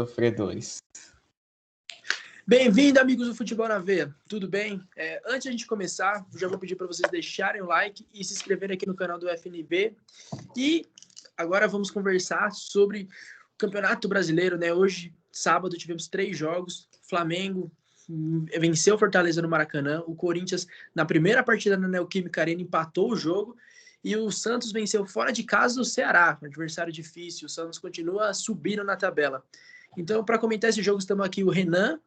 sofredores. Bem-vindo, amigos do Futebol na Veia, tudo bem? Antes de a gente começar, já vou pedir para vocês deixarem o like e se inscreverem aqui no canal do FNB. E agora vamos conversar sobre o Campeonato Brasileiro, né? Hoje, sábado, tivemos 3 jogos. Flamengo venceu o Fortaleza no Maracanã. O Corinthians, na primeira partida na Neoquímica Arena, empatou o jogo. E o Santos venceu fora de casa o Ceará, um adversário difícil. O Santos continua subindo na tabela. Então, para comentar esse jogo, estamos aqui o Renan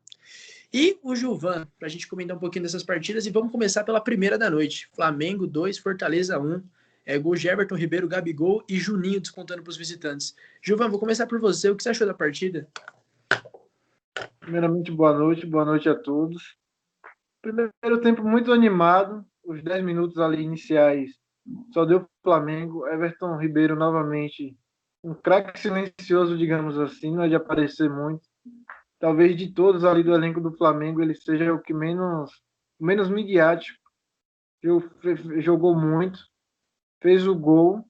e o Gilvan, para a gente comentar um pouquinho dessas partidas. E vamos começar pela primeira da noite. Flamengo 2, Fortaleza 1. Gol de Everton Ribeiro, Gabigol e Juninho descontando para os visitantes. Gilvan, vou começar por você. O que você achou da partida? Primeiramente, boa noite a todos. Primeiro tempo muito animado. Os 10 minutos ali iniciais só deu Flamengo. Everton Ribeiro novamente, um craque silencioso, digamos assim, não é de aparecer muito. Talvez de todos ali do elenco do Flamengo, ele seja o que menos midiático. Jogou muito, fez o gol.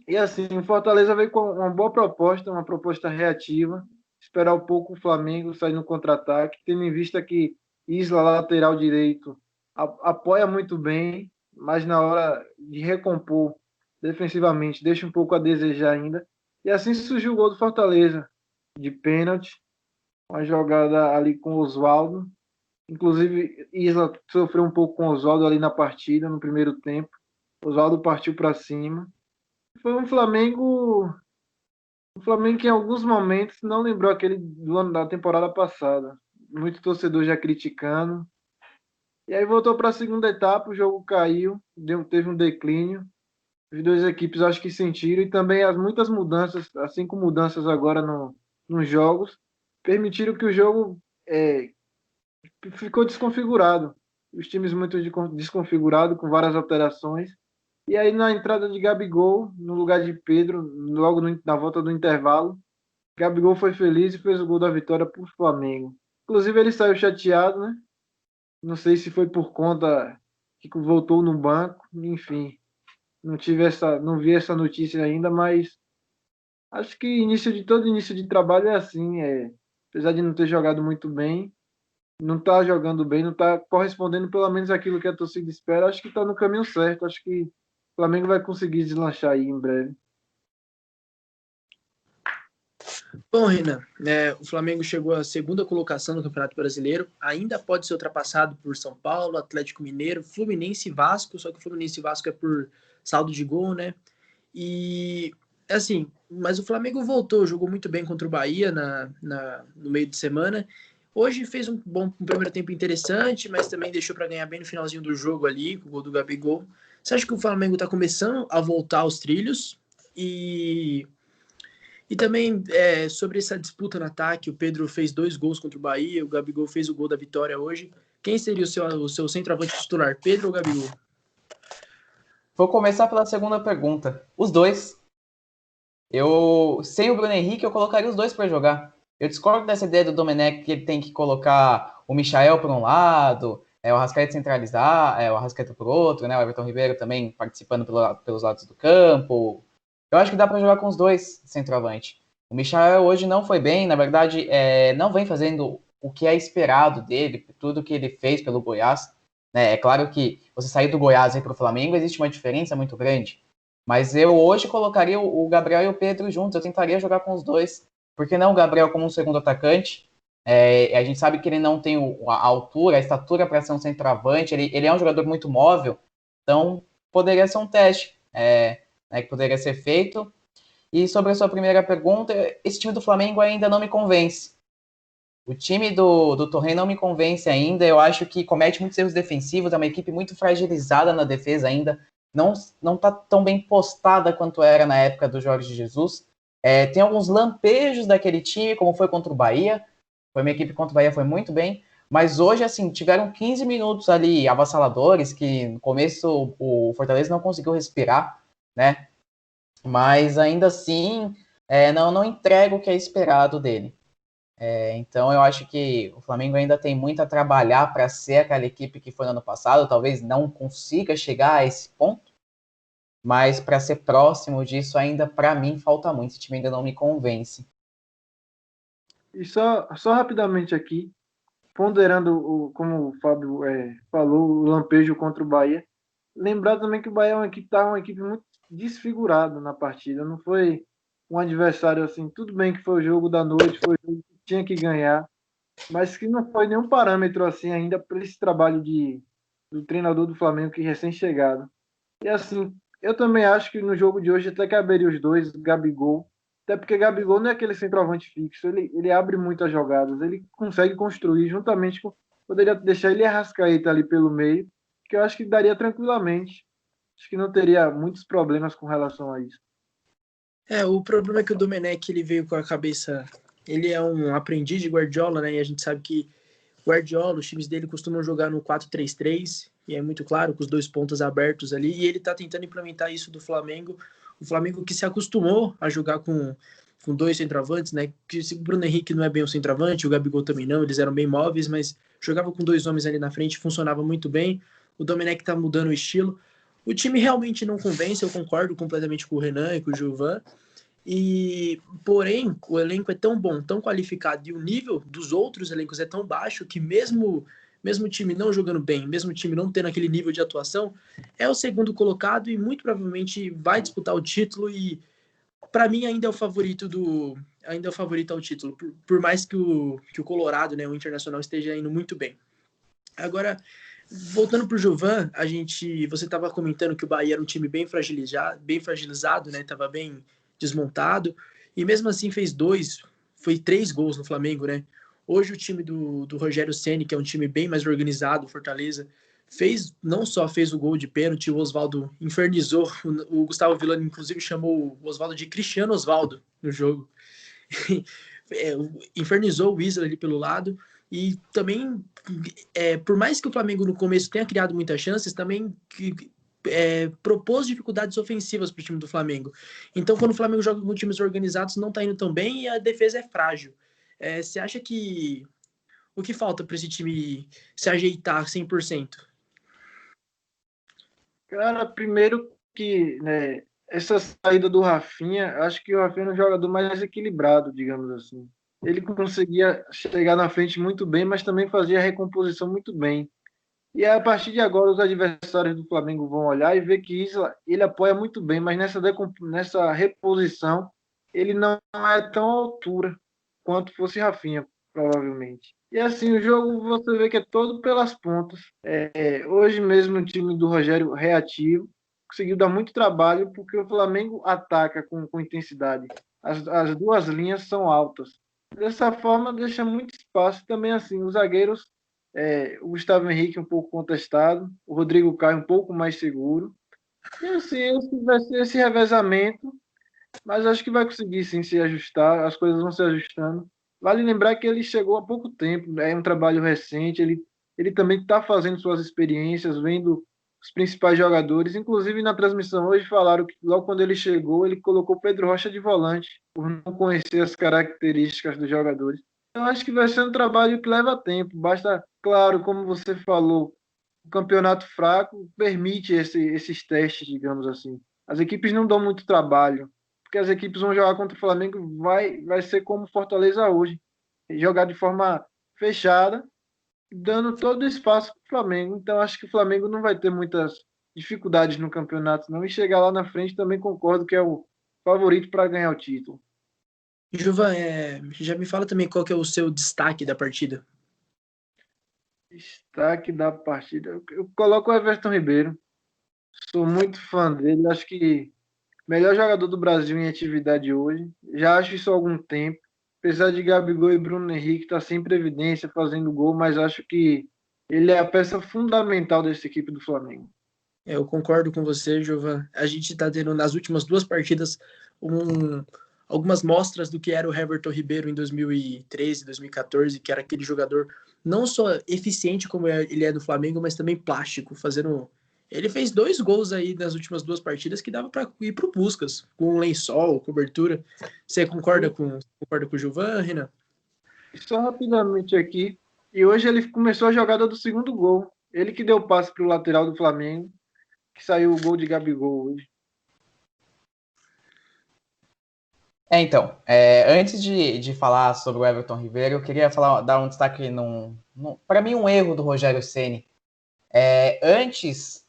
E assim, o Fortaleza veio com uma boa proposta, uma proposta reativa. Esperar um pouco o Flamengo sair no contra-ataque, tendo em vista que Isla, lateral direito, apoia muito bem, mas na hora de recompor defensivamente deixa um pouco a desejar ainda. E assim surgiu o gol do Fortaleza, de pênalti. Uma jogada ali com o Oswaldo. Inclusive, Isla sofreu um pouco com o Oswaldo ali na partida, no primeiro tempo. Oswaldo partiu para cima. Foi um Flamengo que em alguns momentos não lembrou aquele do ano da temporada passada. Muito torcedor já criticando. E aí voltou para a segunda etapa, o jogo caiu, teve um declínio. As duas equipes acho que sentiram, e também as muitas mudanças, assim como mudanças agora nos jogos, permitiram que o jogo ficou desconfigurado. Os times muito desconfigurados, com várias alterações. E aí, na entrada de Gabigol, no lugar de Pedro, logo na volta do intervalo, Gabigol foi feliz e fez o gol da vitória para o Flamengo. Inclusive, ele saiu chateado, né? Não sei se foi por conta que voltou no banco, enfim. Não vi essa notícia ainda, mas acho que todo início de trabalho é assim. Apesar de não ter jogado muito bem, não está jogando bem, não está correspondendo pelo menos aquilo que a torcida espera, acho que está no caminho certo. Acho que o Flamengo vai conseguir deslanchar aí em breve. Bom, Renan, o Flamengo chegou à segunda colocação no Campeonato Brasileiro, ainda pode ser ultrapassado por São Paulo, Atlético Mineiro, Fluminense e Vasco, só que o Fluminense e Vasco é por saldo de gol, né? E, assim, mas o Flamengo voltou, jogou muito bem contra o Bahia no meio de semana. Hoje fez um primeiro tempo interessante, mas também deixou para ganhar bem no finalzinho do jogo ali, com o gol do Gabigol. Você acha que o Flamengo está começando a voltar aos trilhos? E também sobre essa disputa no ataque, o Pedro fez 2 gols contra o Bahia, o Gabigol fez o gol da vitória hoje. Quem seria o seu centroavante titular, Pedro ou Gabigol? Vou começar pela segunda pergunta. Os dois. Sem o Bruno Henrique, eu colocaria os dois para jogar. Eu discordo dessa ideia do Domenech que ele tem que colocar o Michael por um lado, o Arrascaeta centralizar, o Arrascaeta por outro, né? O Everton Ribeiro também participando pelos lados do campo. Eu acho que dá para jogar com os dois centroavante. O Michael hoje não foi bem, na verdade, não vem fazendo o que é esperado dele, tudo que ele fez pelo Goiás. Né? É claro que você sair do Goiás e ir para o Flamengo existe uma diferença muito grande. Mas eu hoje colocaria o Gabriel e o Pedro juntos, eu tentaria jogar com os dois. Por que não o Gabriel como um segundo atacante? A gente sabe que ele não tem a altura, a estatura para ser um centroavante, ele é um jogador muito móvel, então poderia ser um teste que poderia ser feito. E sobre a sua primeira pergunta, esse time do Flamengo ainda não me convence. O time do Torrent não me convence ainda, eu acho que comete muitos erros defensivos, é uma equipe muito fragilizada na defesa ainda, não está tão bem postada quanto era na época do Jorge Jesus. Tem alguns lampejos daquele time, como foi contra o Bahia. Foi uma equipe contra o Bahia, foi muito bem. Mas hoje, assim, tiveram 15 minutos ali avassaladores, que no começo o Fortaleza não conseguiu respirar, né? Mas ainda assim, não entrega o que é esperado dele. Então eu acho que o Flamengo ainda tem muito a trabalhar para ser aquela equipe que foi no ano passado, talvez não consiga chegar a esse ponto, mas para ser próximo disso ainda, para mim, falta muito, esse time ainda não me convence. E só rapidamente aqui, ponderando, como o Fábio falou, o lampejo contra o Bahia, lembrar também que o Bahia estava uma equipe muito desfigurada na partida. Não foi um adversário assim, tudo bem que foi o jogo da noite, foi o jogo que tinha que ganhar, mas que não foi nenhum parâmetro assim ainda para esse trabalho do treinador do Flamengo que recém-chegado. E assim, eu também acho que no jogo de hoje até caberia os dois, Gabigol, até porque Gabigol não é aquele centroavante fixo, ele abre muitas jogadas, ele consegue construir juntamente com. Poderia deixar ele e Arrascaeta ali pelo meio, que eu acho que daria tranquilamente. Acho que não teria muitos problemas com relação a isso. O problema é que o Domenech, ele veio com a cabeça... Ele é um aprendiz de Guardiola, né? E a gente sabe que Guardiola, os times dele costumam jogar no 4-3-3, e é muito claro, com os dois pontas abertos ali, e ele tá tentando implementar isso do Flamengo. O Flamengo que se acostumou a jogar com dois centroavantes, né? Que o Bruno Henrique não é bem um centroavante, o Gabigol também não, eles eram bem móveis, mas jogava com dois homens ali na frente, funcionava muito bem. O Domenech tá mudando o estilo. O time realmente não convence, eu concordo completamente com o Renan e com o Gilvan. E, porém, o elenco é tão bom, tão qualificado e o nível dos outros elencos é tão baixo que mesmo o time não jogando bem, mesmo o time não tendo aquele nível de atuação, é o segundo colocado e muito provavelmente vai disputar o título e para mim ainda é o favorito ao título, por mais que o Colorado, né, o Internacional esteja indo muito bem. Agora, voltando para o Giovan, você estava comentando que o Bahia era um time bem fragilizado, né? Tava bem desmontado e mesmo assim foi 3 gols no Flamengo, né? Hoje o time do Rogério Ceni, que é um time bem mais organizado, Fortaleza, não só fez o gol de pênalti, o Oswaldo infernizou, o Gustavo Villani inclusive chamou o Oswaldo de Cristiano Oswaldo no jogo. Infernizou o Isla ali pelo lado e também, por mais que o Flamengo no começo tenha criado muitas chances, também propôs dificuldades ofensivas para o time do Flamengo. Então, quando o Flamengo joga com times organizados, não está indo tão bem e a defesa é frágil. Você acha que o que falta para esse time se ajeitar 100%? Cara, primeiro que, né, essa saída do Rafinha, acho que o Rafinha é um jogador mais equilibrado, digamos assim. Ele conseguia chegar na frente muito bem, mas também fazia a recomposição muito bem. E a partir de agora, os adversários do Flamengo vão olhar e ver que Isla, ele apoia muito bem, mas nessa reposição, ele não é tão à altura quanto fosse Rafinha, provavelmente. E assim, o jogo você vê que é todo pelas pontas. Hoje mesmo o time do Rogério reativo conseguiu dar muito trabalho porque o Flamengo ataca com intensidade. As duas linhas são altas. Dessa forma, deixa muito espaço. Também assim, os zagueiros o Gustavo Henrique um pouco contestado, o Rodrigo Caio um pouco mais seguro. E assim, vai ser esse revezamento, mas acho que vai conseguir sim se ajustar, as coisas vão se ajustando. Vale lembrar que ele chegou há pouco tempo, é um trabalho recente, ele também está fazendo suas experiências, vendo os principais jogadores. Inclusive na transmissão hoje falaram que logo quando ele chegou, ele colocou Pedro Rocha de volante, por não conhecer as características dos jogadores. Eu acho que vai ser um trabalho que leva tempo. Basta, claro, como você falou, o campeonato fraco permite esses testes, digamos assim. As equipes não dão muito trabalho, porque as equipes vão jogar contra o Flamengo, vai ser como Fortaleza hoje, jogar de forma fechada, dando todo o espaço para o Flamengo. Então, acho que o Flamengo não vai ter muitas dificuldades no campeonato, não. E chegar lá na frente também concordo que é o favorito para ganhar o título. Gilvan, já me fala também qual que é o seu destaque da partida. Destaque da partida. Eu coloco o Everton Ribeiro. Sou muito fã dele. Acho que melhor jogador do Brasil em atividade hoje. Já acho isso há algum tempo. Apesar de Gabigol e Bruno Henrique estar sempre em evidência fazendo gol, mas acho que ele é a peça fundamental dessa equipe do Flamengo. Eu concordo com você, Gilvan. A gente está tendo nas últimas 2 partidas algumas mostras do que era o Everton Ribeiro em 2013, 2014, que era aquele jogador não só eficiente como ele é do Flamengo, mas também plástico, fazendo. Ele fez 2 gols aí nas últimas 2 partidas que dava para ir pro Puskás, com um lençol, cobertura. Você concorda com o Gilvan, Renan? Só rapidamente aqui. E hoje ele começou a jogada do segundo gol. Ele que deu o passe para o lateral do Flamengo, que saiu o gol de Gabigol hoje. Antes de falar sobre o Everton Ribeiro, eu queria dar um destaque para mim, um erro do Rogério Ceni. Antes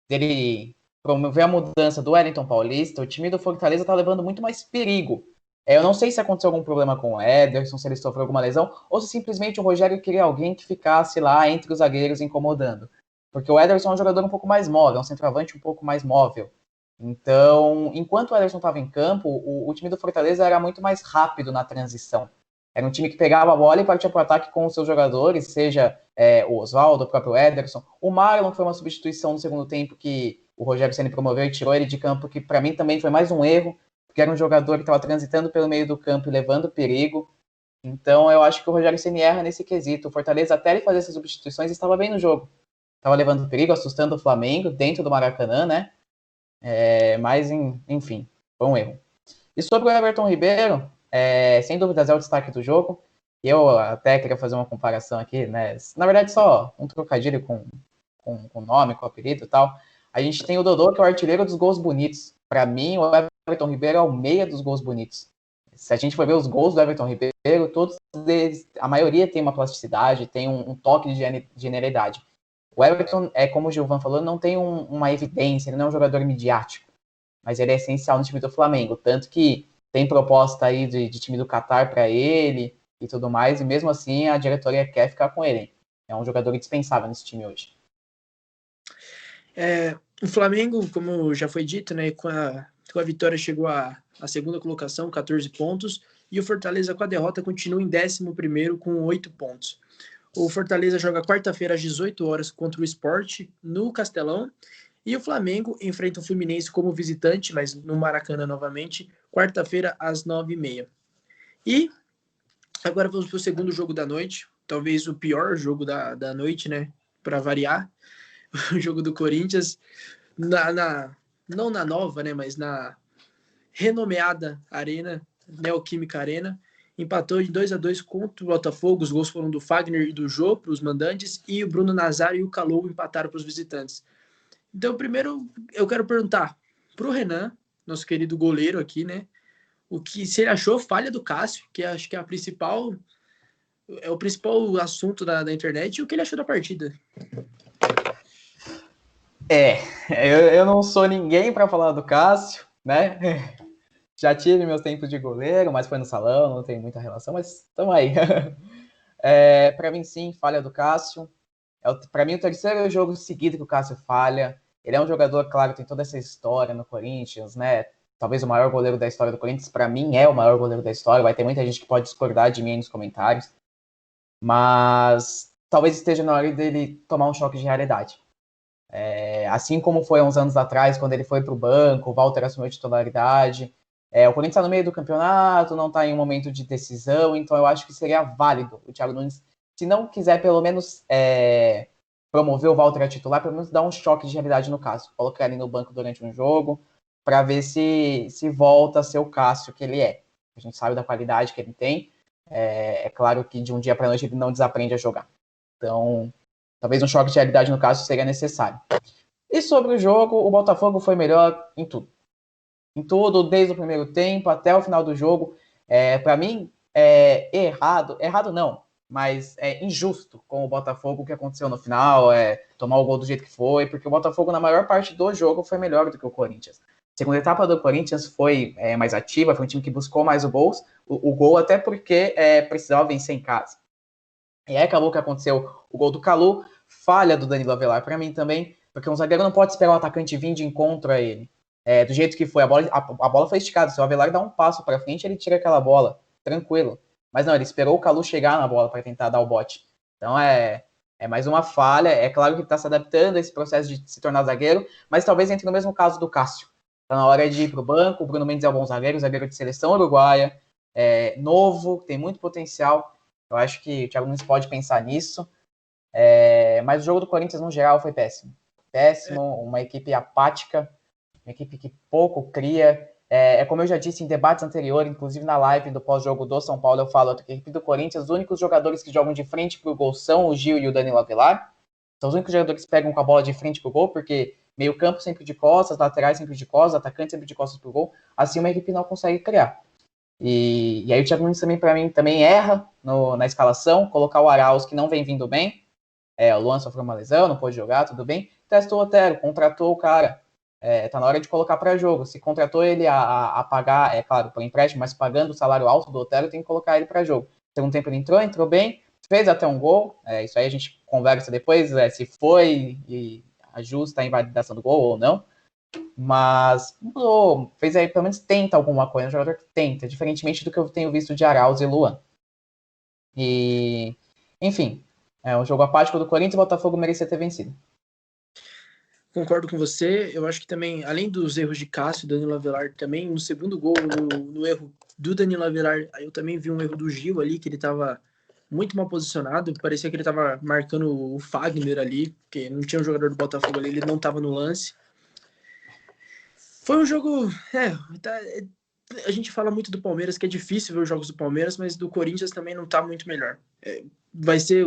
dele promover a mudança do Wellington Paulista, o time do Fortaleza está levando muito mais perigo. Eu não sei se aconteceu algum problema com o Ederson, se ele sofreu alguma lesão, ou se simplesmente o Rogério queria alguém que ficasse lá entre os zagueiros incomodando. Porque o Ederson é um jogador um pouco mais móvel, é um centroavante um pouco mais móvel. Então, enquanto o Ederson estava em campo, o time do Fortaleza era muito mais rápido na transição. Era um time que pegava a bola e partia para o ataque com os seus jogadores, seja o Oswaldo, o próprio Ederson. O Marlon foi uma substituição no segundo tempo que o Rogério Ceni promoveu e tirou ele de campo, que para mim também foi mais um erro, porque era um jogador que estava transitando pelo meio do campo e levando perigo. Então, eu acho que o Rogério Ceni erra nesse quesito. O Fortaleza, até ele fazer essas substituições, estava bem no jogo. Estava levando perigo, assustando o Flamengo dentro do Maracanã, né? Mas, enfim, foi um erro. E sobre o Everton Ribeiro, sem dúvidas é o destaque do jogo. Eu até queria fazer uma comparação aqui, né? Na verdade, só um trocadilho com o nome, com o apelido e tal. A gente tem o Dodô, que é o artilheiro dos gols bonitos. Para mim, o Everton Ribeiro é o meia dos gols bonitos. Se a gente for ver os gols do Everton Ribeiro, todos eles, a maioria tem uma plasticidade, tem um toque de genialidade. O Everton, como o Gilvan falou, não tem uma evidência, ele não é um jogador midiático, mas ele é essencial no time do Flamengo, tanto que tem proposta aí de time do Catar para ele e tudo mais, e mesmo assim a diretoria quer ficar com ele. É um jogador indispensável nesse time hoje. O Flamengo, como já foi dito, né, com a vitória chegou à segunda colocação, 14 pontos, e o Fortaleza com a derrota continua em 11º com 8 pontos. O Fortaleza joga quarta-feira às 18 horas contra o Sport no Castelão, e o Flamengo enfrenta o Fluminense como visitante, mas no Maracanã novamente, quarta-feira às 9h30. E agora vamos para o segundo jogo da noite, talvez o pior jogo da noite, né, para variar, o jogo do Corinthians, não na nova, né, mas na renomeada Arena, Neoquímica Arena, empatou de 2-2 contra o Botafogo. Os gols foram do Fagner e do Jô para os mandantes, e o Bruno Nazário e o Calou empataram para os visitantes. Então, primeiro, eu quero perguntar para o Renan, nosso querido goleiro aqui, né, se ele achou falha do Cássio, que acho que é o principal assunto da internet, e o que ele achou da partida. Eu não sou ninguém para falar do Cássio, né? Já tive meus tempos de goleiro, mas foi no salão, não tem muita relação, mas estamos aí. Para mim, sim, falha do Cássio. Para mim, o terceiro jogo seguido que o Cássio falha. Ele é um jogador, claro, tem toda essa história no Corinthians, né? Talvez o maior goleiro da história do Corinthians. Para mim, é o maior goleiro da história. Vai ter muita gente que pode discordar de mim aí nos comentários. Mas talvez esteja na hora dele tomar um choque de realidade. Assim como foi há uns anos atrás, quando ele foi para o banco, o Walter assumiu a titularidade. O Corinthians está no meio do campeonato, não está em um momento de decisão, então eu acho que seria válido o Thiago Nunes, se não quiser pelo menos promover o Walter a titular, pelo menos dar um choque de realidade no Cássio, colocar ele no banco durante um jogo, para ver se volta a ser o Cássio que ele é. A gente sabe da qualidade que ele tem, é claro que de um dia para a noite ele não desaprende a jogar. Então, talvez um choque de realidade no Cássio seria necessário. E sobre o jogo, o Botafogo foi melhor em tudo. Em tudo, desde o primeiro tempo até o final do jogo. Para mim, errado não, mas é injusto com o Botafogo o que aconteceu no final, tomar o gol do jeito que foi, porque o Botafogo, na maior parte do jogo, foi melhor do que o Corinthians. A segunda etapa do Corinthians foi mais ativa, foi um time que buscou mais o gol, até porque precisava vencer em casa. E aí acabou que aconteceu o gol do Calu, falha do Danilo Avelar para mim também, porque um zagueiro não pode esperar o atacante vir de encontro a ele. Do jeito que foi, a bola foi esticada, se o Avelar dá um passo para frente, ele tira aquela bola, tranquilo. Mas não, ele esperou o Calu chegar na bola para tentar dar o bote. Então é mais uma falha, é claro que ele está se adaptando a esse processo de se tornar zagueiro, mas talvez entre no mesmo caso do Cássio. Está na hora de ir para o banco, o Bruno Mendes é um bom zagueiro de seleção uruguaia, novo, tem muito potencial. Eu acho que o Thiago Nunes pode pensar nisso. Mas o jogo do Corinthians, no geral, foi péssimo. Péssimo, uma equipe apática, uma equipe que pouco cria. Como eu já disse em debates anteriores, inclusive na live do pós-jogo do São Paulo, eu falo que a equipe do Corinthians, os únicos jogadores que jogam de frente pro gol são o Gil e o Danilo Avelar. São os únicos jogadores que pegam com a bola de frente pro gol, porque meio campo sempre de costas, laterais sempre de costas, atacante sempre de costas pro gol, assim uma equipe não consegue criar. E aí o Thiago Nunes também, para mim, também erra na escalação, colocar o Arauz, que não vem vindo bem, o Luan sofreu uma lesão, não pôde jogar, tudo bem, testou o Otero, contratou o cara, tá na hora de colocar para jogo, se contratou ele a pagar, claro, por empréstimo, mas pagando o salário alto do Otero, tem que colocar ele para jogo. Segundo tempo ele entrou bem, fez até um gol, isso aí a gente conversa depois, se foi e ajusta a invalidação do gol ou não, mas fez aí, pelo menos tenta alguma coisa, um jogador que tenta, diferentemente do que eu tenho visto de Arauz e Luan. E, enfim, é um jogo apático do Corinthians, o Botafogo merecia ter vencido. Concordo com você, eu acho que também, além dos erros de Cássio e Danilo Avelar, também no segundo gol, no erro do Danilo Avelar, eu também vi um erro do Gil ali, que ele estava muito mal posicionado, parecia que ele estava marcando o Fagner ali, porque não tinha um jogador do Botafogo ali, ele não estava no lance. Foi um jogo, a gente fala muito do Palmeiras, que é difícil ver os jogos do Palmeiras, mas do Corinthians também não tá muito melhor. Vai ser,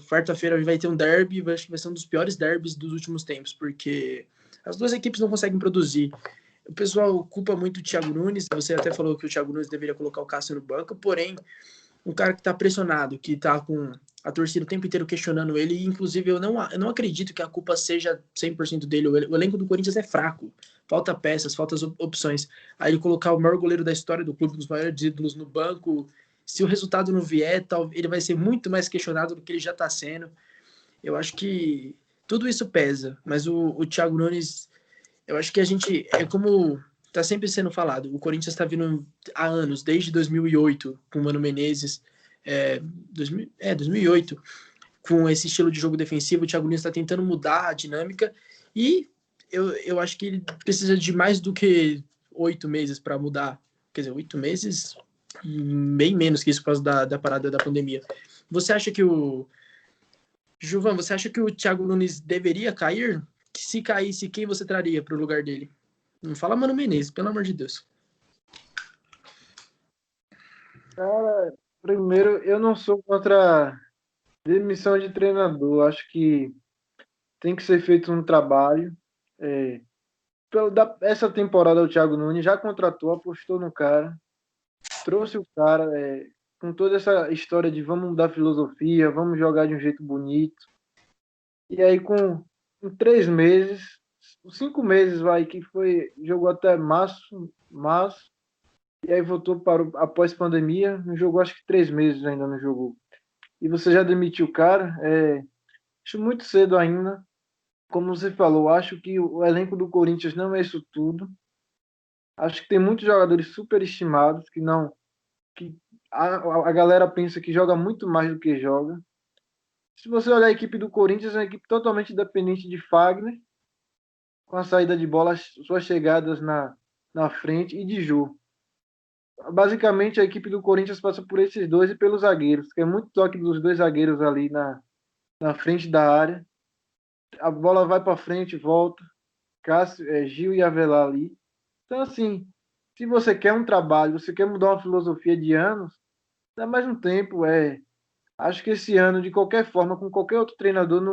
quarta-feira vai ter um derby, vai ser um dos piores derbys dos últimos tempos, porque as duas equipes não conseguem produzir. O pessoal culpa muito o Thiago Nunes, você até falou que o Thiago Nunes deveria colocar o Cássio no banco, porém, um cara que tá pressionado, que tá com a torcida o tempo inteiro questionando ele, e inclusive eu não acredito que a culpa seja 100% dele, o elenco do Corinthians é fraco, falta peças, falta opções, aí ele colocar o maior goleiro da história do clube, dos maiores ídolos no banco, se o resultado não vier, ele vai ser muito mais questionado do que ele já tá sendo. Eu acho que tudo isso pesa, mas o Thiago Nunes, eu acho que a gente, é como tá sempre sendo falado, o Corinthians tá vindo há anos, desde 2008, com o Mano Menezes, 2008, com esse estilo de jogo defensivo, o Thiago Nunes está tentando mudar a dinâmica e eu acho que ele precisa de mais do que 8 meses para mudar. Quer dizer, 8 meses, bem menos que isso por causa da parada da pandemia. Você acha que Gilvan, você acha que o Thiago Nunes deveria cair? Se caísse, quem você traria para o lugar dele? Não fala Mano Menezes, pelo amor de Deus. Cara, primeiro, eu não sou contra demissão de treinador. Acho que tem que ser feito um trabalho. Essa temporada o Thiago Nunes já contratou, apostou no cara, trouxe o cara com toda essa história de vamos mudar a filosofia, vamos jogar de um jeito bonito. E aí com 3 meses, 5 meses que jogou até março, e aí voltou após pandemia, não jogou acho que 3 meses ainda não jogou. E você já demitiu o cara, acho muito cedo ainda. Como você falou, acho que o elenco do Corinthians não é isso tudo. Acho que tem muitos jogadores superestimados que a galera pensa que joga muito mais do que joga. Se você olhar a equipe do Corinthians, é uma equipe totalmente dependente de Fagner, com a saída de bola, suas chegadas na frente e de Jô. Basicamente, a equipe do Corinthians passa por esses dois e pelos zagueiros, que é muito toque dos dois zagueiros ali na frente da área. A bola vai para frente, volta. Cássio, Gil e Avelar ali. Então, assim, se você quer um trabalho, você quer mudar uma filosofia de anos, dá mais um tempo. Acho que esse ano, de qualquer forma, com qualquer outro treinador,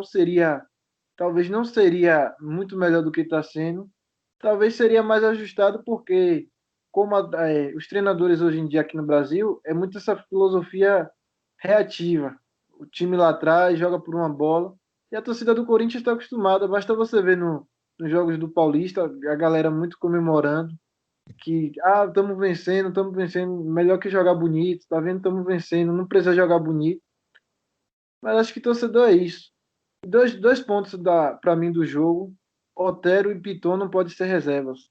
talvez não seria muito melhor do que está sendo. Talvez seria mais ajustado, porque como os treinadores hoje em dia aqui no Brasil, é muito essa filosofia reativa. O time lá atrás joga por uma bola. E a torcida do Corinthians está acostumada. Basta você ver nos jogos do Paulista, a galera muito comemorando que estamos vencendo, melhor que jogar bonito, tá vendo? Estamos vencendo, não precisa jogar bonito. Mas acho que torcedor é isso. Dois pontos para mim do jogo. Otero e Piton não podem ser reservas.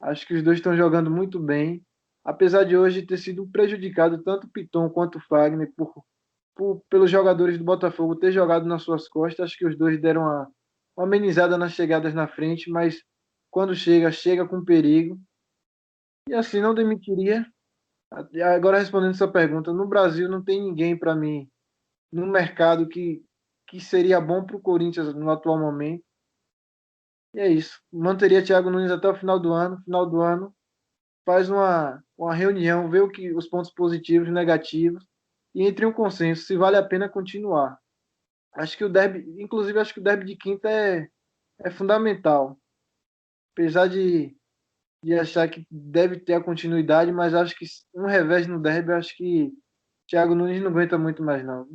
Acho que os dois estão jogando muito bem. Apesar de hoje ter sido prejudicado tanto o Piton quanto o Fagner pelos jogadores do Botafogo ter jogado nas suas costas. Acho que os dois deram uma amenizada nas chegadas na frente, mas quando chega com perigo. E assim, não demitiria. Agora, respondendo essa pergunta, no Brasil não tem ninguém para mim no mercado que seria bom para o Corinthians no atual momento. E é isso. Manteria Thiago Nunes até o final do ano. Final do ano, faz uma reunião, vê os pontos positivos e negativos e entre um consenso se vale a pena continuar. Acho que o derby, inclusive, acho que o derby de quinta é é fundamental. Apesar de achar que deve ter a continuidade, mas acho que um revés no derby, acho que Thiago Nunes não aguenta muito mais, não.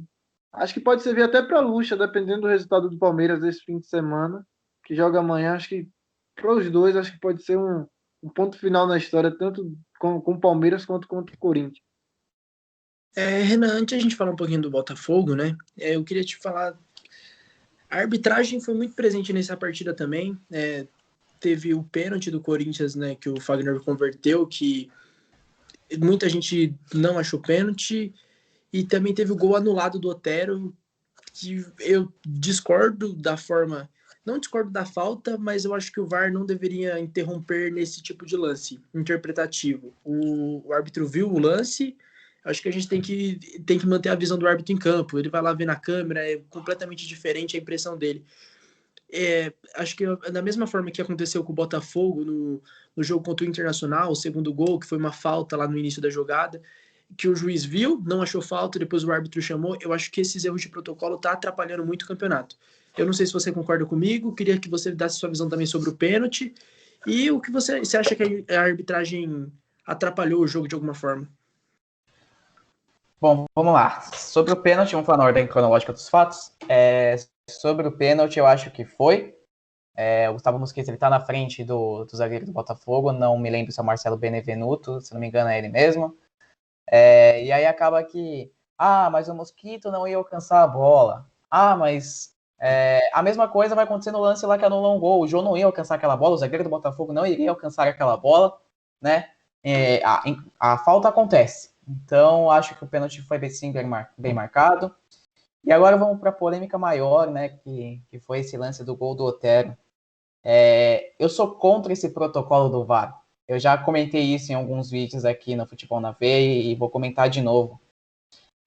Acho que pode servir até para a Lucha, dependendo do resultado do Palmeiras esse fim de semana, que joga amanhã. Acho que para os dois, acho que pode ser um ponto final na história, tanto com o Palmeiras quanto contra o Corinthians. Renan, antes a gente falar um pouquinho do Botafogo, né? Eu queria te falar. A arbitragem foi muito presente nessa partida também. Teve o pênalti do Corinthians, né? Que o Fagner converteu, que muita gente não achou pênalti. E também teve o gol anulado do Otero, que eu discordo da forma. Não discordo da falta, mas eu acho que o VAR não deveria interromper nesse tipo de lance interpretativo. O árbitro viu o lance, acho que a gente tem que manter a visão do árbitro em campo. Ele vai lá ver na câmera, é completamente diferente a impressão dele. Acho que da mesma forma que aconteceu com o Botafogo no jogo contra o Internacional, o segundo gol, que foi uma falta lá no início da jogada, que o juiz viu, não achou falta, depois o árbitro chamou. Eu acho que esses erros de protocolo estão atrapalhando muito o campeonato. Eu não sei se você concorda comigo, queria que você desse sua visão também sobre o pênalti e o que você acha que a arbitragem atrapalhou o jogo de alguma forma. Bom, vamos lá. Sobre o pênalti, vamos falar na ordem cronológica dos fatos. Sobre o pênalti, eu acho que foi. O Gustavo Mosquito, ele tá na frente do zagueiro do Botafogo, não me lembro se é o Marcelo Benevenuto, se não me engano é ele mesmo. E aí acaba que, mas o Mosquito não ia alcançar a bola. Mas a mesma coisa vai acontecer no lance lá que anulou um gol. O João não ia alcançar aquela bola, o zagueiro do Botafogo não iria alcançar aquela bola, né? A falta acontece. Então, acho que o pênalti foi bem marcado. E agora vamos para a polêmica maior, né? Que foi esse lance do gol do Otero. Eu sou contra esse protocolo do VAR. Eu já comentei isso em alguns vídeos aqui no Futebol na Veia e vou comentar de novo.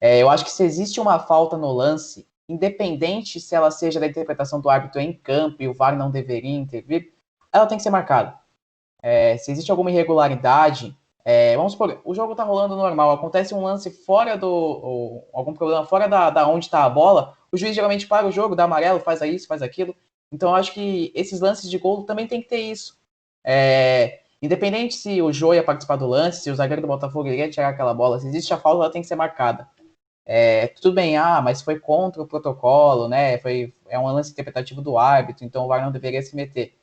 Eu acho que se existe uma falta no lance, independente se ela seja da interpretação do árbitro em campo e o VAR não deveria intervir, ela tem que ser marcada. Se existe alguma irregularidade, vamos supor, o jogo tá rolando normal, acontece um lance fora algum problema fora da onde está a bola, o juiz geralmente para o jogo, dá amarelo, faz isso, faz aquilo. Então eu acho que esses lances de gol também tem que ter isso. Independente se o Jô ia participar do lance, se o zagueiro do Botafogo iria tirar aquela bola, se existe a falta, ela tem que ser marcada. Tudo bem, mas foi contra o protocolo, né? É um lance interpretativo do árbitro, então o VAR não deveria se meter.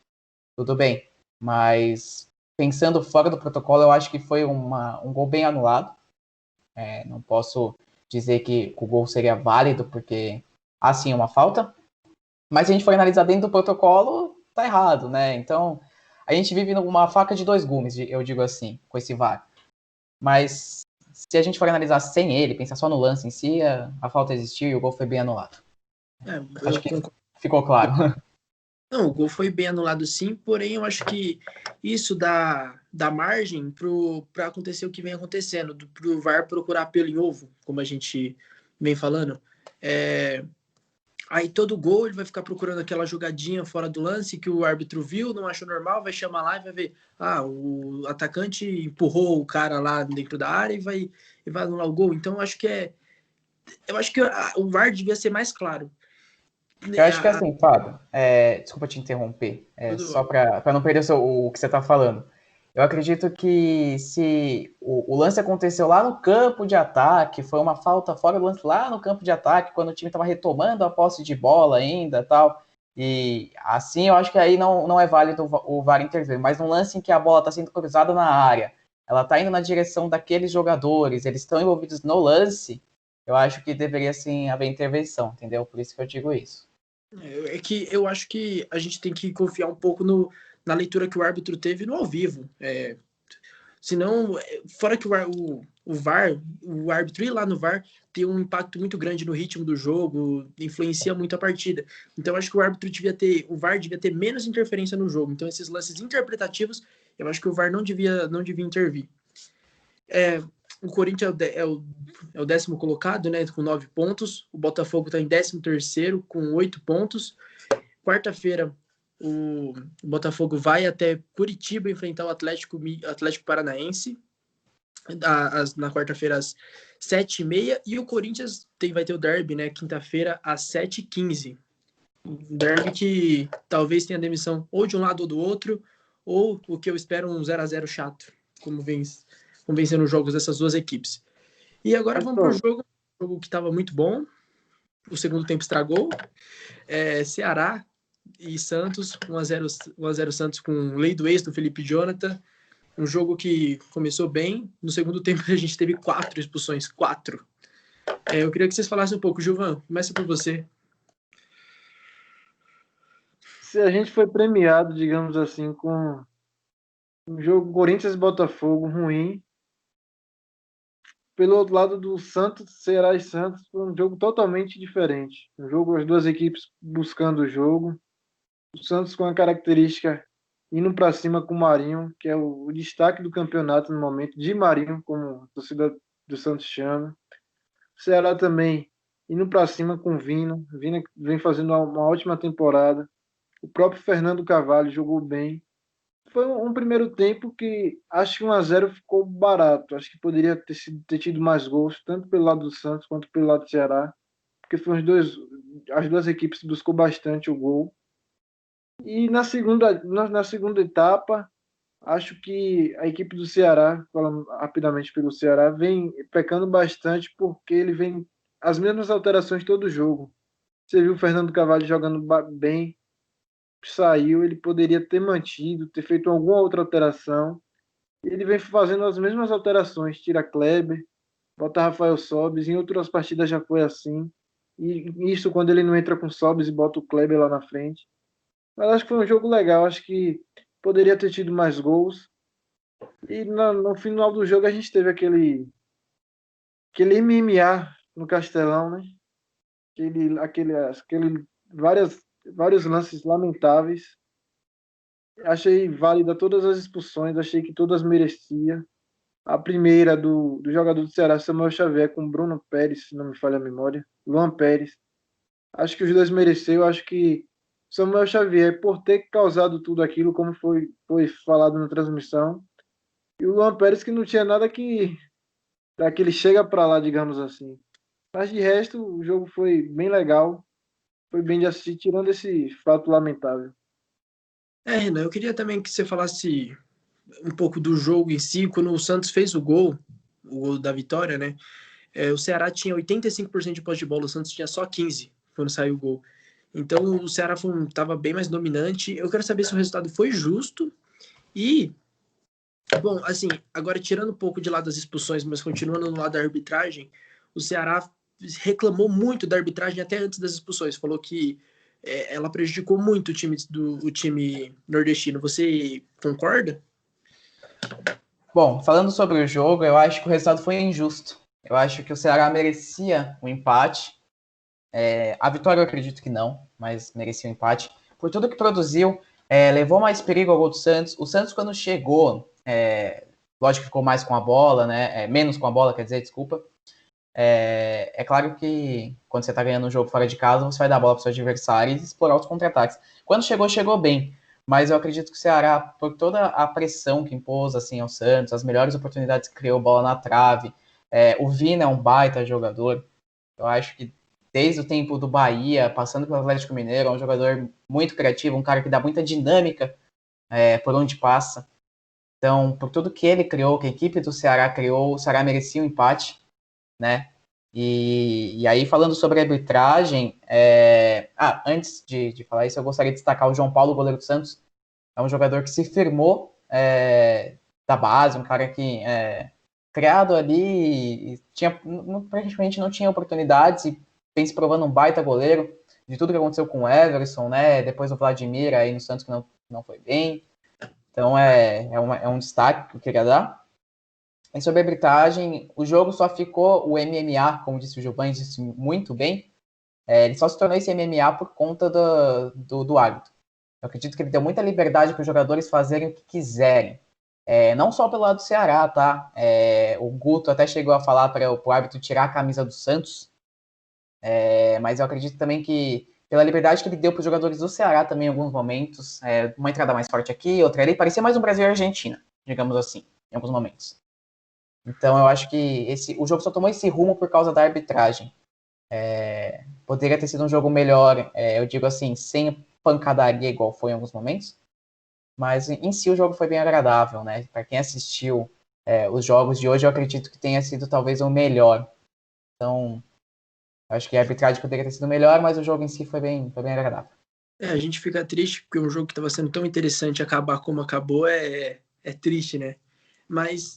Tudo bem, mas pensando fora do protocolo, eu acho que foi um gol bem anulado. Não posso dizer que o gol seria válido, porque há sim uma falta. Mas se a gente for analisar dentro do protocolo, tá errado, né? Então, a gente vive numa faca de dois gumes, eu digo assim, com esse VAR. Mas se a gente for analisar sem ele, pensar só no lance em si, a falta existiu e o gol foi bem anulado. Acho que ficou claro. Não, o gol foi bem anulado sim, porém eu acho que isso dá margem para acontecer o que vem acontecendo, para o VAR procurar pelo em ovo, como a gente vem falando. Aí todo gol ele vai ficar procurando aquela jogadinha fora do lance que o árbitro viu, não achou normal, vai chamar lá e vai ver, o atacante empurrou o cara lá dentro da área e vai anular o gol. Então eu acho que o VAR devia ser mais claro. Eu acho que é assim, Fábio, desculpa te interromper, só para não perder o que você está falando. Eu acredito que se o lance aconteceu lá no campo de ataque, foi uma falta fora do lance lá no campo de ataque, quando o time estava retomando a posse de bola ainda tal, e assim eu acho que aí não é válido o VAR intervir, mas no lance em que a bola está sendo cruzada na área, ela está indo na direção daqueles jogadores, eles estão envolvidos no lance, eu acho que deveria sim haver intervenção, entendeu? Por isso que eu digo isso. É que eu acho que a gente tem que confiar um pouco na leitura que o árbitro teve no ao vivo. Senão, fora que o VAR, o árbitro ir lá no VAR tem um impacto muito grande no ritmo do jogo, influencia muito a partida. Então, acho que o VAR devia ter menos interferência no jogo. Então, esses lances interpretativos, eu acho que o VAR não devia intervir. O Corinthians é o 10º colocado, né, com 9 pontos. O Botafogo está em 13º com 8 pontos. Quarta-feira, o Botafogo vai até Curitiba enfrentar o Atlético Paranaense. Na quarta-feira, às 7h30. E o Corinthians vai ter o derby, né, quinta-feira, às 7h15. Um derby que talvez tenha demissão ou de um lado ou do outro, ou o que eu espero, um 0-0 chato, como vem sendo os jogos dessas duas equipes. E agora vamos para o jogo que estava muito bom. O segundo tempo estragou. Ceará e Santos, 1-0 Santos com lei do ex do Felipe Jonathan. Um jogo que começou bem. No segundo tempo a gente teve 4 expulsões. 4. Eu queria que vocês falassem um pouco. Gilvan, começa por você. Se a gente foi premiado, digamos assim, com um jogo Corinthians e Botafogo ruim, pelo outro lado do Santos, Ceará e Santos, foi um jogo totalmente diferente. Um jogo, as duas equipes buscando o jogo. O Santos com a característica indo para cima com o Marinho, que é o destaque do campeonato no momento, de Marinho, como a torcida do Santos chama. O Ceará também indo para cima com o Vina. Vina vem fazendo uma ótima temporada. O próprio Fernando Carvalho jogou bem. Foi um primeiro tempo que acho que 1-0 ficou barato. Acho que poderia ter tido mais gols, tanto pelo lado do Santos quanto pelo lado do Ceará, porque as duas equipes buscou bastante o gol. E na segunda etapa, acho que a equipe do Ceará, falando rapidamente pelo Ceará, vem pecando bastante porque ele vem as mesmas alterações todo jogo. Você viu o Fernando Carvalho jogando bem, saiu, ele poderia ter mantido, ter feito alguma outra alteração. Ele vem fazendo as mesmas alterações, tira Kleber, bota Rafael Sobis, em outras partidas já foi assim. E isso quando ele não entra com Sobis e bota o Kleber lá na frente. Mas acho que foi um jogo legal, acho que poderia ter tido mais gols. E no final do jogo a gente teve aquele MMA no Castelão, né? Vários lances lamentáveis. Achei válida todas as expulsões, achei que todas merecia. A primeira do jogador do Ceará, Samuel Xavier, com Bruno Pérez, se não me falha a memória, Luan Pérez. Acho que os dois mereceu, acho que Samuel Xavier, por ter causado tudo aquilo, como foi falado na transmissão, e o Luan Pérez que não tinha nada daquele chega para lá, digamos assim. Mas de resto, o jogo foi bem legal, foi bem de assistir, tirando esse fato lamentável. Renan, eu queria também que você falasse um pouco do jogo em si. Quando o Santos fez o gol da vitória, né? O Ceará tinha 85% de posse de bola, o Santos tinha só 15% quando saiu o gol. Então o Ceará estava bem mais dominante. Eu quero saber se o resultado foi justo. E, bom, assim, agora tirando um pouco de lado das expulsões, mas continuando no lado da arbitragem, o Ceará reclamou muito da arbitragem até antes das expulsões. Falou que ela prejudicou muito o time nordestino. Você concorda? Bom, falando sobre o jogo, eu acho que o resultado foi injusto. Eu acho que o Ceará merecia um empate. A vitória eu acredito que não, mas merecia um empate. Por tudo que produziu, levou mais perigo ao gol do Santos. O Santos, quando chegou, lógico que ficou mais com a bola, né? Menos com a bola, quer dizer, desculpa. É claro que quando você está ganhando um jogo fora de casa, você vai dar a bola para o seu adversário e explorar os contra-ataques. Quando chegou bem. Mas eu acredito que o Ceará, por toda a pressão que impôs assim, ao Santos, as melhores oportunidades que criou, bola na trave, o Vina é um baita jogador. Eu acho que desde o tempo do Bahia, passando pelo Atlético Mineiro, é um jogador muito criativo, um cara que dá muita dinâmica por onde passa. Então, por tudo que ele criou, que a equipe do Ceará criou, o Ceará merecia um empate, né? E aí, falando sobre a arbitragem, antes de falar isso, eu gostaria de destacar o João Paulo, goleiro do Santos. É um jogador que se firmou da base, um cara que criado ali, praticamente não tinha oportunidades e vem se provando um baita goleiro, de tudo que aconteceu com o Everson, né? Depois o Vladimir aí no Santos que não foi bem. Então é um destaque que eu queria dar. E sobre a arbitragem, o jogo só ficou o MMA, como disse o Giovanni, disse muito bem. Ele só se tornou esse MMA por conta do árbitro. Eu acredito que ele deu muita liberdade para os jogadores fazerem o que quiserem. Não só pelo lado do Ceará, tá? O Guto até chegou a falar para o árbitro tirar a camisa do Santos. Mas eu acredito também que pela liberdade que ele deu para os jogadores do Ceará também em alguns momentos, uma entrada mais forte aqui, outra ali, parecia mais um Brasil e Argentina, digamos assim, em alguns momentos. Então eu acho que o jogo só tomou esse rumo por causa da arbitragem. Poderia ter sido um jogo melhor, eu digo assim, sem pancadaria igual foi em alguns momentos, mas em si o jogo foi bem agradável, né? Para quem assistiu os jogos de hoje, eu acredito que tenha sido talvez o melhor. Então, acho que a arbitragem poderia ter sido melhor, mas o jogo em si foi bem agradável. A gente fica triste porque um jogo que estava sendo tão interessante acabar como acabou é triste, né? Mas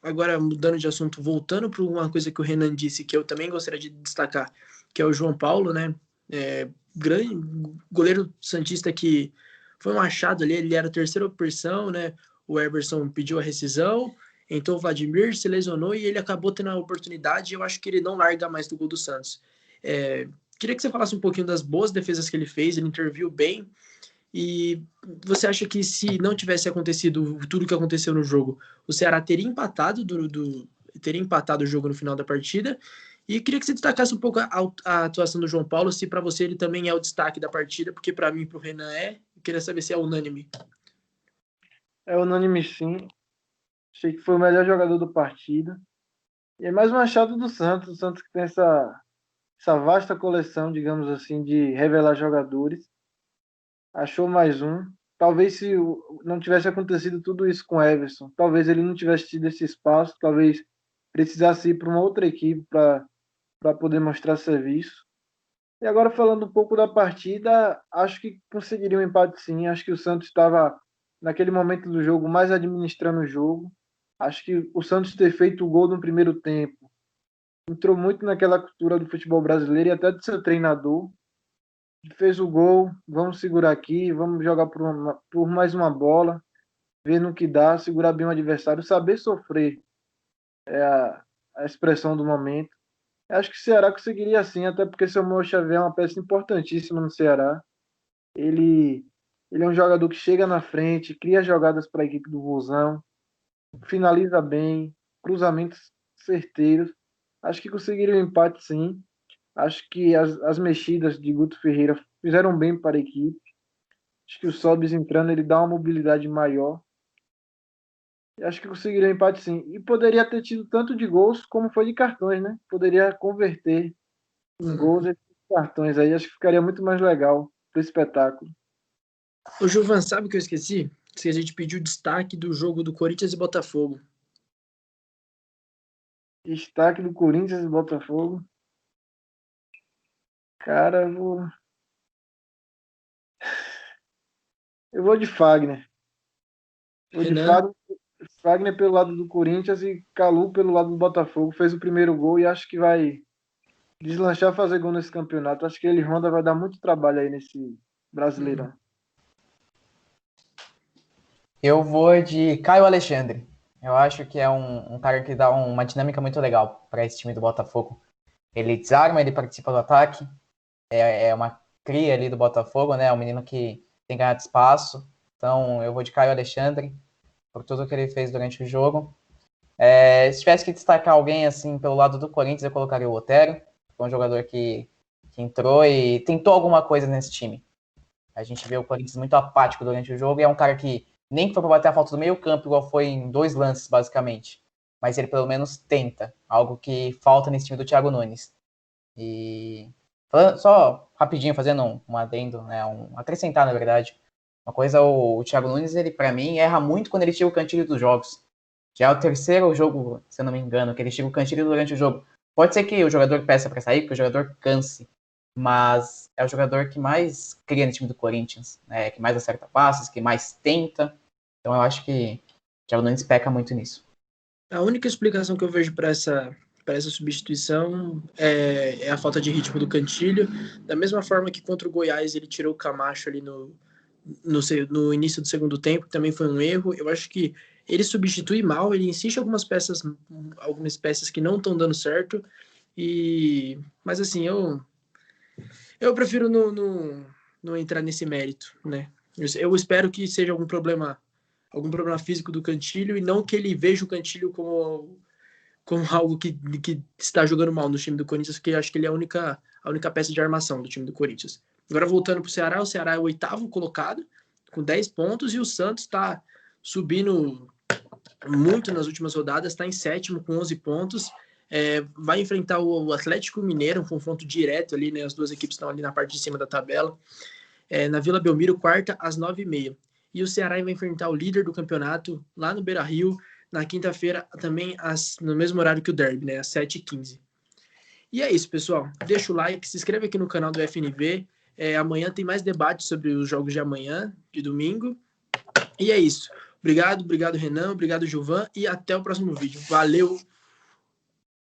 agora, mudando de assunto, voltando para uma coisa que o Renan disse, que eu também gostaria de destacar, que é o João Paulo, né? Grande goleiro santista que foi um achado ali, ele era a terceira opção, né? O Everson pediu a rescisão, então o Vladimir se lesionou e ele acabou tendo a oportunidade, e eu acho que ele não larga mais do gol do Santos. Queria que você falasse um pouquinho das boas defesas que ele fez, ele interviu bem, e você acha que se não tivesse acontecido tudo o que aconteceu no jogo, o Ceará teria empatado teria empatado o jogo no final da partida? E queria que você destacasse um pouco a atuação do João Paulo, se para você ele também é o destaque da partida, porque para mim e para o Renan eu queria saber se é unânime. É unânime, sim. Achei que foi o melhor jogador do partido. E é mais um achado do Santos. O Santos que tem essa vasta coleção, digamos assim, de revelar jogadores. Achou mais um. Talvez se não tivesse acontecido tudo isso com o Everson, talvez ele não tivesse tido esse espaço, talvez precisasse ir para uma outra equipe para poder mostrar serviço. E agora falando um pouco da partida, acho que conseguiria um empate sim. Acho que o Santos estava naquele momento do jogo mais administrando o jogo. Acho que o Santos ter feito o gol no primeiro tempo entrou muito naquela cultura do futebol brasileiro e até do seu treinador. Fez o gol, vamos segurar aqui, vamos jogar por mais uma bola, ver no que dá, segurar bem o adversário, saber sofrer é a expressão do momento. Acho que o Ceará conseguiria assim, até porque Samuel Xavier é uma peça importantíssima no Ceará. Ele, ele é um jogador que chega na frente, cria jogadas para a equipe do Vozão, finaliza bem, cruzamentos certeiros. Acho que conseguiria um empate sim. Acho que as mexidas de Guto Ferreira fizeram bem para a equipe. Acho que o Sobis entrando, ele dá uma mobilidade maior. E acho que conseguiria um empate sim. E poderia ter tido tanto de gols como foi de cartões, né? Poderia converter em gols e cartões aí. Acho que ficaria muito mais legal pro espetáculo. Ô, Gilvan, sabe o que eu esqueci? Esqueci de pedir o destaque do jogo do Corinthians e Botafogo. Destaque do Corinthians e Botafogo. Cara, eu vou de Fagner. Vou de Renan? Fagner pelo lado do Corinthians e Calu pelo lado do Botafogo. Fez o primeiro gol e acho que vai deslanchar fazer gol nesse campeonato. Acho que ele Honda vai dar muito trabalho aí nesse Brasileirão. Eu vou de Caio Alexandre. Eu acho que é um cara que dá uma dinâmica muito legal para esse time do Botafogo. Ele desarma, ele participa do ataque, é uma cria ali do Botafogo, né? É um menino que tem ganhado espaço. Então eu vou de Caio Alexandre, por tudo que ele fez durante o jogo. Se tivesse que destacar alguém assim pelo lado do Corinthians, eu colocaria o Otero. Foi um jogador que entrou e tentou alguma coisa nesse time. A gente vê o Corinthians muito apático durante o jogo e é um cara que nem foi para bater a falta do meio campo, igual foi em 2 lances, basicamente. Mas ele pelo menos tenta, algo que falta nesse time do Thiago Nunes. E só rapidinho, fazendo um adendo, né, acrescentar, na verdade. Uma coisa, o Thiago Nunes, ele para mim, erra muito quando ele tira o cantilho dos jogos. Já é o terceiro jogo, se eu não me engano, que ele tira o cantilho durante o jogo. Pode ser que o jogador peça para sair, que o jogador canse, mas é o jogador que mais cria no time do Corinthians, né? Que mais acerta passes, que mais tenta. Então eu acho que o Thiago Nunes peca muito nisso. A única explicação que eu vejo para essa substituição é a falta de ritmo do Cantilho. Da mesma forma que contra o Goiás ele tirou o Camacho ali no início do segundo tempo, também foi um erro. Eu acho que ele substitui mal, ele insiste em algumas peças que não estão dando certo. Mas assim, eu prefiro não entrar nesse mérito, né? Eu espero que seja algum problema físico do Cantilho e não que ele veja o Cantilho como algo que está jogando mal no time do Corinthians, porque eu acho que ele é a única peça de armação do time do Corinthians. Agora voltando para o Ceará é o 8º colocado, com 10 pontos, e o Santos está subindo muito nas últimas rodadas, está em 7º com 11 pontos. vai enfrentar o Atlético Mineiro, um confronto direto ali, né? As duas equipes estão ali na parte de cima da tabela. Na Vila Belmiro, quarta, às 9h30. E o Ceará vai enfrentar o líder do campeonato lá no Beira-Rio, na quinta-feira, também no mesmo horário que o Derby, né? Às 7h15. E é isso, pessoal. Deixa o like, se inscreve aqui no canal do FNV. Amanhã tem mais debate sobre os jogos de amanhã, de domingo. E é isso. Obrigado, Renan, obrigado, Gilvan, e até o próximo vídeo. Valeu!